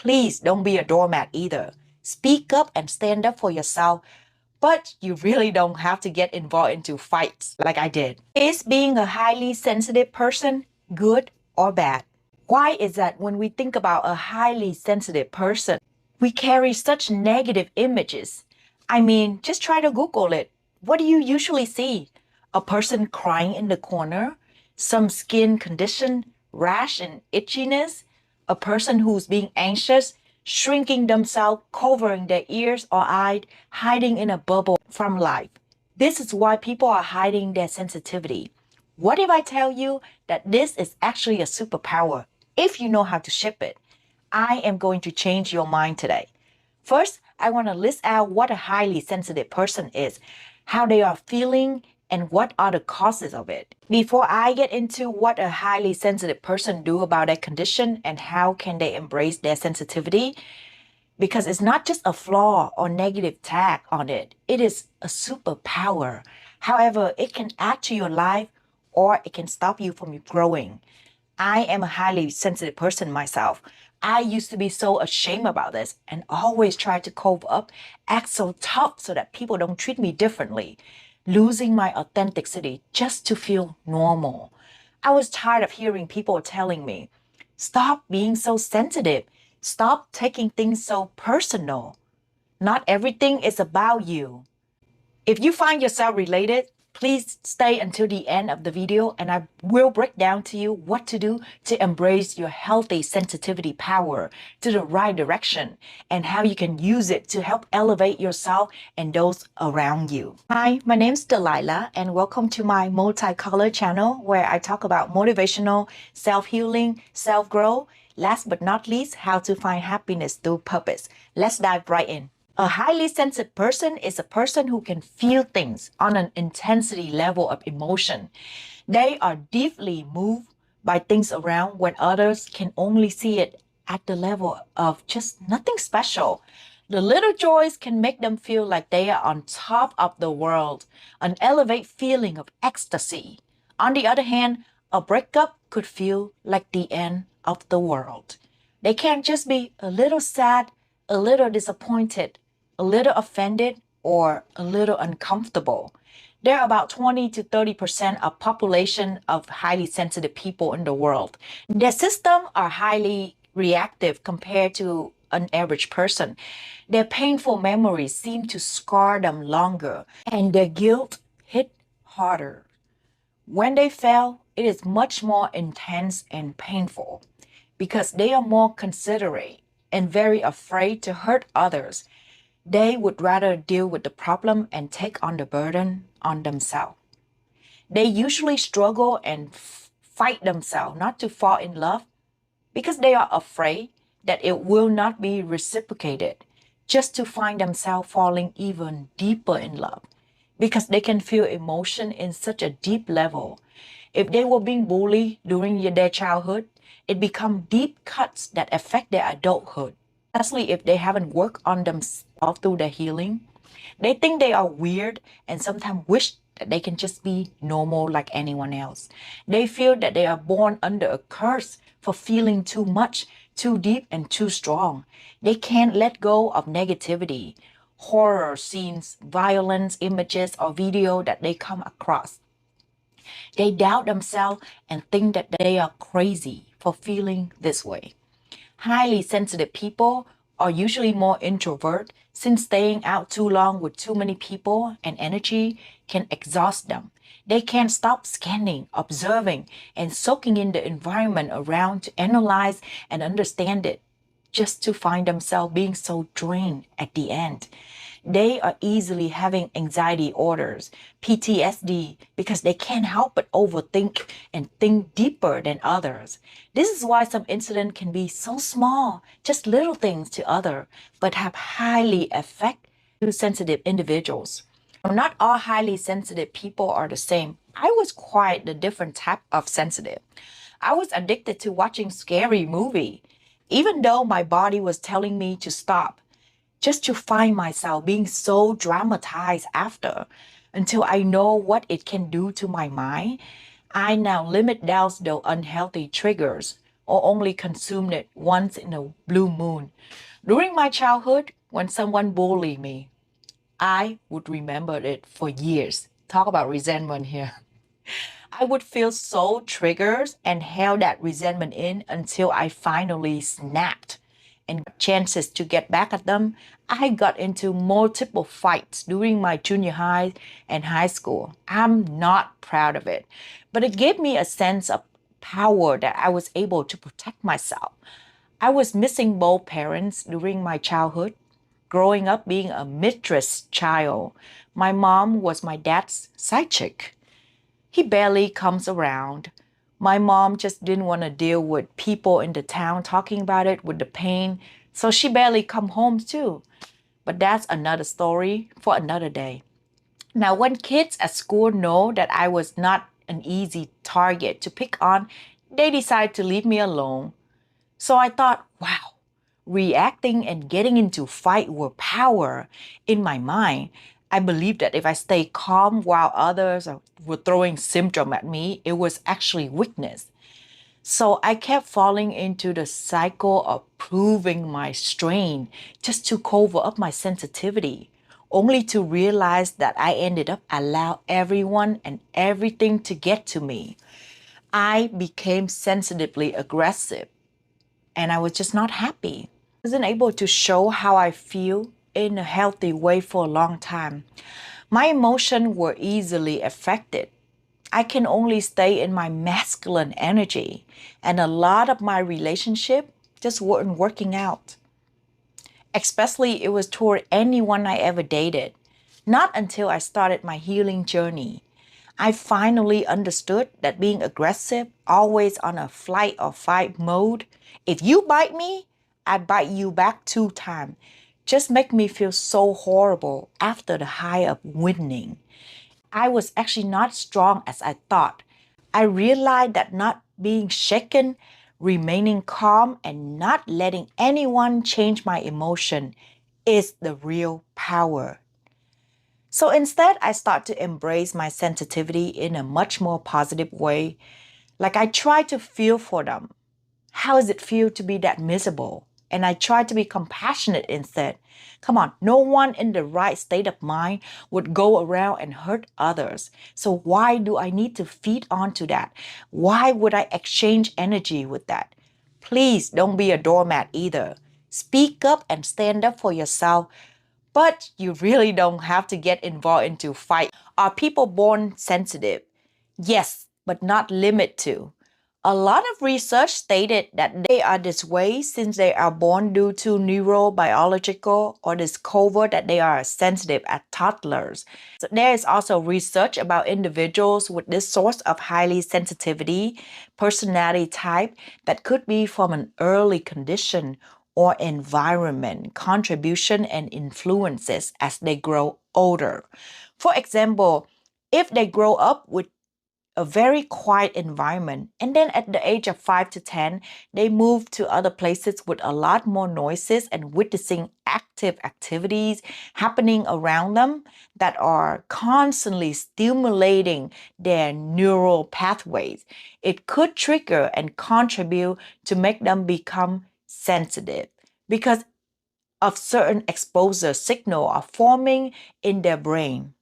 please don't be a doormat either. Speak up and stand up for yourself, but you really don't have to get involved into fights like I did. Is being a highly sensitive person good or bad? Why is that when we think about a highly sensitive person, we carry such negative images? I mean, just try to Google it. What do you usually see? A person crying in the corner? Some skin condition, rash and itchiness? A person who's being anxious, shrinking themselves, covering their ears or eyes, hiding in a bubble from life. This is why people are hiding their sensitivity. What if I tell you that this is actually a superpower if you know how to ship it? I am going to change your mind today. First, I want to list out what a highly sensitive person is, how they are feeling, and what are the causes of it. Before I get into what a highly sensitive person do about their condition and how can they embrace their sensitivity, because it's not just a flaw or negative tag on it. It is a superpower. However, it can add to your life or it can stop you from growing. I am a highly sensitive person myself. I used to be so ashamed about this and always try to cope up, act so tough so that people don't treat me differently, losing my authenticity just to feel normal. I was tired of hearing people telling me, stop being so sensitive. Stop taking things so personal. Not everything is about you. If you find yourself related, please stay until the end of the video and I will break down to you what to do to embrace your healthy sensitivity power to the right direction and how you can use it to help elevate yourself and those around you. Hi, my name is Delilah and welcome to my multicolor channel where I talk about motivational, self-healing, self-growth, last but not least, how to find happiness through purpose. Let's dive right in. A highly sensitive person is a person who can feel things on an intensity level of emotion. They are deeply moved by things around when others can only see it at the level of just nothing special. The little joys can make them feel like they are on top of the world, an elevated feeling of ecstasy. On the other hand, a breakup could feel like the end of the world. They can't just be a little sad, a little disappointed, a little offended, or a little uncomfortable. There are about 20 to 30% of population of highly sensitive people in the world. Their systems are highly reactive compared to an average person. Their painful memories seem to scar them longer, and their guilt hit harder. When they fail, it is much more intense and painful because they are more considerate and very afraid to hurt others. They would rather deal with the problem and take on the burden on themselves. They usually struggle and fight themselves not to fall in love because they are afraid that it will not be reciprocated, just to find themselves falling even deeper in love because they can feel emotion in such a deep level. If they were being bullied during their childhood, it becomes deep cuts that affect their adulthood, especially if they haven't worked on themselves through their healing. They think they are weird and sometimes wish that they can just be normal like anyone else. They feel that they are born under a curse for feeling too much, too deep, and too strong. They can't let go of negativity, horror scenes, violence images, or video that they come across. They doubt themselves and think that they are crazy for feeling this way. Highly sensitive people are usually more introvert since staying out too long with too many people and energy can exhaust them. They can't stop scanning, observing, and soaking in the environment around to analyze and understand it, just to find themselves being so drained at the end. They are easily having anxiety orders, PTSD, because they can't help but overthink and think deeper than others. This is why some incidents can be so small, just little things to others, but have highly effect to sensitive individuals. Not all highly sensitive people are the same. I was quite the different type of sensitive. I was addicted to watching scary movie, even though my body was telling me to stop, just to find myself being so dramatized after, until I know what it can do to my mind. I now limit down those unhealthy triggers, or only consumed it once in a blue moon. During my childhood, when someone bullied me, I would remember it for years. Talk about resentment here. I would feel so triggered and held that resentment in until I finally snapped and got chances to get back at them. I got into multiple fights during my junior high and high school. I'm not proud of it, but it gave me a sense of power that I was able to protect myself. I was missing both parents during my childhood. Growing up being a mistress child, my mom was my dad's side chick. He barely comes around. My mom just didn't want to deal with people in the town talking about it with the pain, so she barely come home too. But that's another story for another day. Now, when kids at school know that I was not an easy target to pick on, they decide to leave me alone. So I thought, wow, reacting and getting into fight were power. In my mind, I believed that if I stay calm while others were throwing symptom at me, it was actually weakness. So I kept falling into the cycle of proving my strain just to cover up my sensitivity, only to realize that I ended up allow everyone and everything to get to me. I became sensitively aggressive and I was just not happy. I wasn't able to show how I feel in a healthy way for a long time. My emotions were easily affected. I can only stay in my masculine energy, and a lot of my relationship just weren't working out. Especially it was toward anyone I ever dated. Not until I started my healing journey. I finally understood that being aggressive, always on a flight or fight mode, if you bite me, I bite you back 2 times. Just make me feel so horrible after the high of winning. I was actually not strong as I thought. I realized that not being shaken, remaining calm, and not letting anyone change my emotion is the real power. So instead, I start to embrace my sensitivity in a much more positive way. Like I try to feel for them. How does it feel to be that miserable? And I try to be compassionate instead. Come on, no one in the right state of mind would go around and hurt others. So why do I need to feed onto that? Why would I exchange energy with that? Please don't be a doormat either. Speak up and stand up for yourself, but you really don't have to get involved into fight. Are people born sensitive? Yes, but not limit to. A lot of research stated that they are this way since they are born due to neurobiological or discover that they are sensitive as toddlers. So there is also research about individuals with this source of highly sensitivity personality type that could be from an early condition or environment contribution and influences as they grow older. For example, if they grow up with a very quiet environment. And then at the age of 5 to 10, they move to other places with a lot more noises and witnessing active activities happening around them that are constantly stimulating their neural pathways. It could trigger and contribute to make them become sensitive because of certain exposure signal are forming in their brain.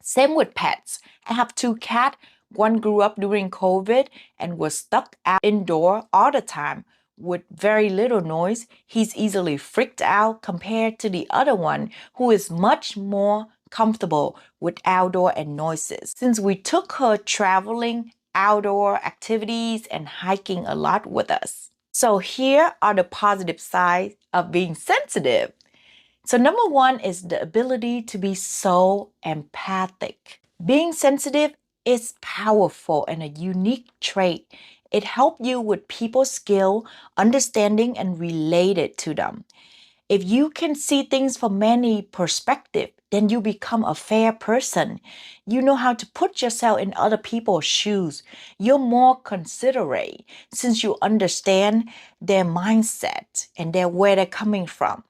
Same with pets. I have 2 cats. One grew up during COVID and was stuck out indoor all the time with very little noise. He's easily freaked out compared to the other one who is much more comfortable with outdoor and noises. Since we took her traveling, outdoor activities, and hiking a lot with us. So here are the positive sides of being sensitive. So, number one is the ability to be so empathic. Being sensitive is powerful and a unique trait. It helps you with people's skill, understanding, and related to them. If you can see things from many perspectives, then you become a fair person. You know how to put yourself in other people's shoes. You're more considerate since you understand their mindset and where they're coming from.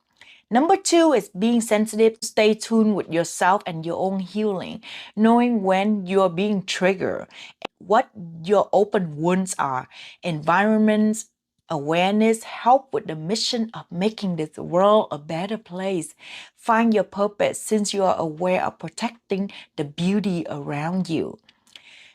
Number two is being sensitive. Stay tuned with yourself and your own healing, knowing when you're being triggered, what your open wounds are, environments Awareness helps with the mission of making this world a better place. Find your purpose since you are aware of protecting the beauty around you.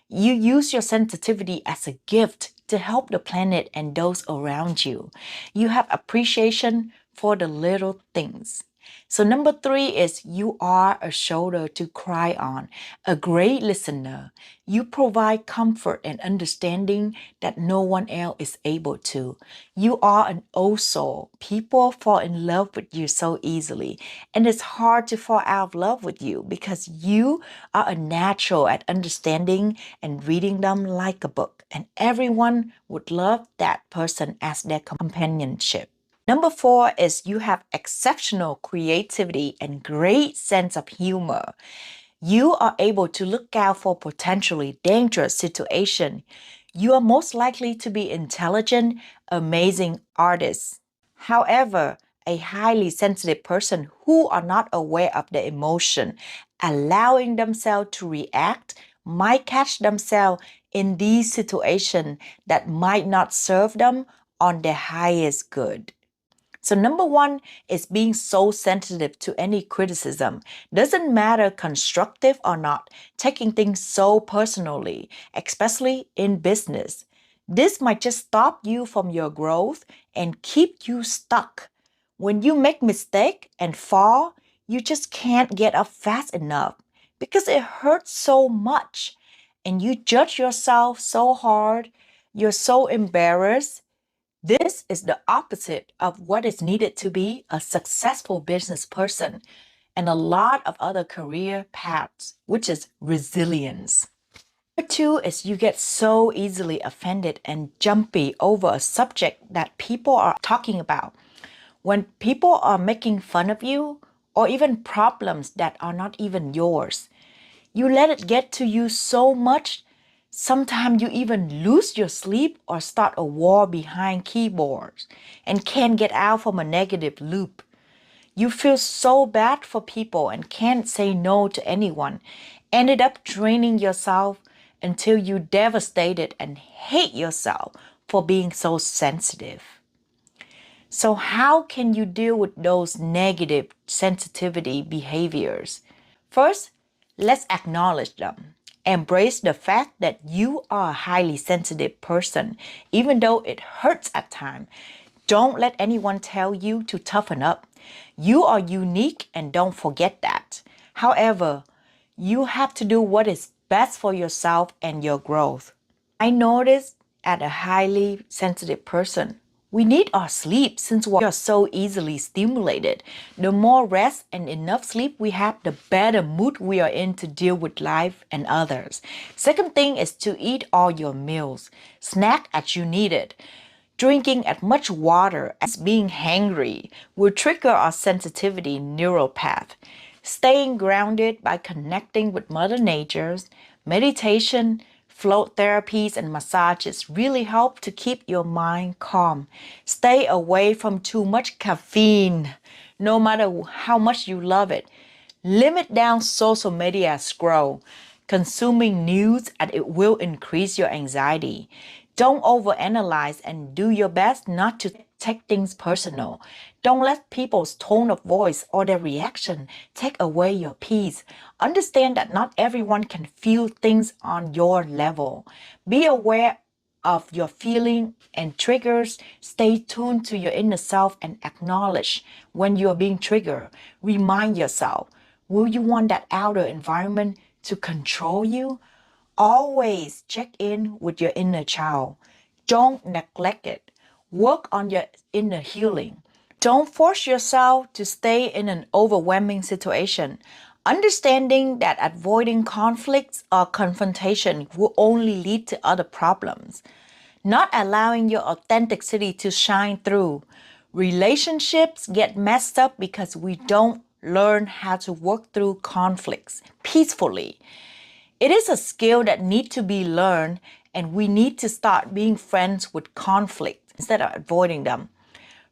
You use your sensitivity as a gift to help the planet and those around you. You have appreciation for the little things. So, number 3 is you are a shoulder to cry on, a great listener. You provide comfort and understanding that no one else is able to. You are an old soul. People fall in love with you so easily, and it's hard to fall out of love with you because you are a natural at understanding and reading them like a book, and everyone would love that person as their companionship. Number 4 is you have exceptional creativity and great sense of humor. You are able to look out for potentially dangerous situations. You are most likely to be intelligent, amazing artists. However, a highly sensitive person who are not aware of the emotion, allowing themselves to react, might catch themselves in these situations that might not serve them on their highest good. So number 1 is being so sensitive to any criticism. Doesn't matter constructive or not, taking things so personally, especially in business. This might just stop you from your growth and keep you stuck. When you make mistake and fall, you just can't get up fast enough because it hurts so much and you judge yourself so hard, you're so embarrassed. This is the opposite of what is needed to be a successful business person and a lot of other career paths, which is resilience. Number 2 is you get so easily offended and jumpy over a subject that people are talking about. When people are making fun of you or even problems that are not even yours, you let it get to you so much. Sometimes you even lose your sleep or start a war behind keyboards and can't get out from a negative loop. You feel so bad for people and can't say no to anyone. Ended up draining yourself until you devastated and hate yourself for being so sensitive. So how can you deal with those negative sensitivity behaviors? First, let's acknowledge them. Embrace the fact that you are a highly sensitive person, even though it hurts at times. Don't let anyone tell you to toughen up. You are unique and don't forget that. However, you have to do what is best for yourself and your growth. I noticed at a highly sensitive person, we need our sleep since we are so easily stimulated. The more rest and enough sleep we have, the better mood we are in to deal with life and others. Second thing is to eat all your meals. Snack as you need it. Drinking as much water as being hangry will trigger our sensitivity neural path. Staying grounded by connecting with Mother Nature, meditation, float therapies and massages really help to keep your mind calm. Stay away from too much caffeine, no matter how much you love it. Limit down social media scroll, consuming news, and it will increase your anxiety. Don't overanalyze and do your best not to take things personal. Don't let people's tone of voice or their reaction take away your peace. Understand that not everyone can feel things on your level. Be aware of your feeling and triggers. Stay tuned to your inner self and acknowledge when you are being triggered. Remind yourself, will you want that outer environment to control you? Always check in with your inner child. Don't neglect it. Work on your inner healing. Don't force yourself to stay in an overwhelming situation. Understanding that avoiding conflicts or confrontation will only lead to other problems. Not allowing your authenticity to shine through. Relationships get messed up because we don't learn how to work through conflicts peacefully. It is a skill that needs to be learned, and we need to start being friends with conflict instead of avoiding them.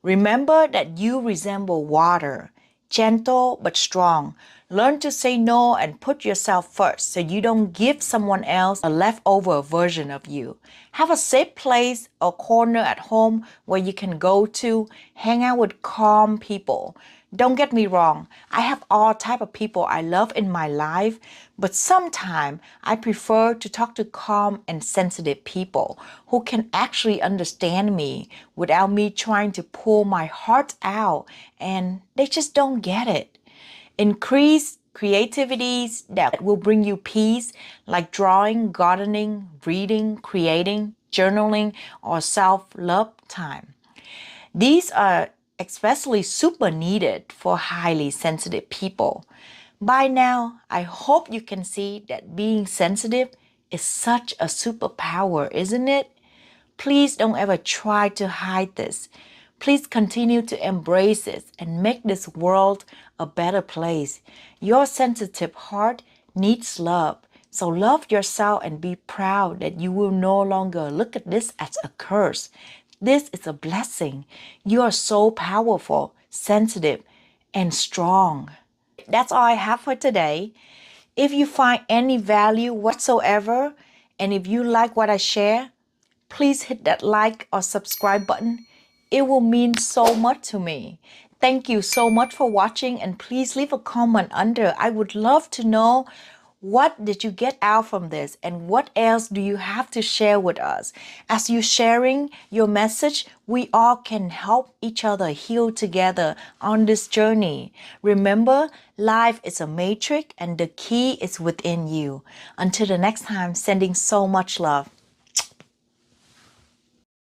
Remember that you resemble water, gentle but strong. Learn to say no and put yourself first so you don't give someone else a leftover version of you. Have a safe place or corner at home where you can go to hang out with calm people. Don't get me wrong, I have all type of people I love in my life, but sometimes I prefer to talk to calm and sensitive people who can actually understand me without me trying to pull my heart out, and they just don't get it. Increase creativities that will bring you peace, like drawing, gardening, reading, creating, journaling, or self-love time. These are especially super needed for highly sensitive people. By now, I hope you can see that being sensitive is such a superpower, isn't it? Please don't ever try to hide this. Please continue to embrace it and make this world a better place. Your sensitive heart needs love. So love yourself and be proud that you will no longer look at this as a curse. This is a blessing. You are so powerful, sensitive, and strong. That's all I have for today. If you find any value whatsoever, and if you like what I share, please hit that like or subscribe button. It will mean so much to me. Thank you so much for watching, and please leave a comment under. I would love to know, what did you get out from this and what else do you have to share with us? As you sharing your message, we all can help each other heal together on this journey. Remember, life is a matrix and the key is within you. Until the next time, sending so much love.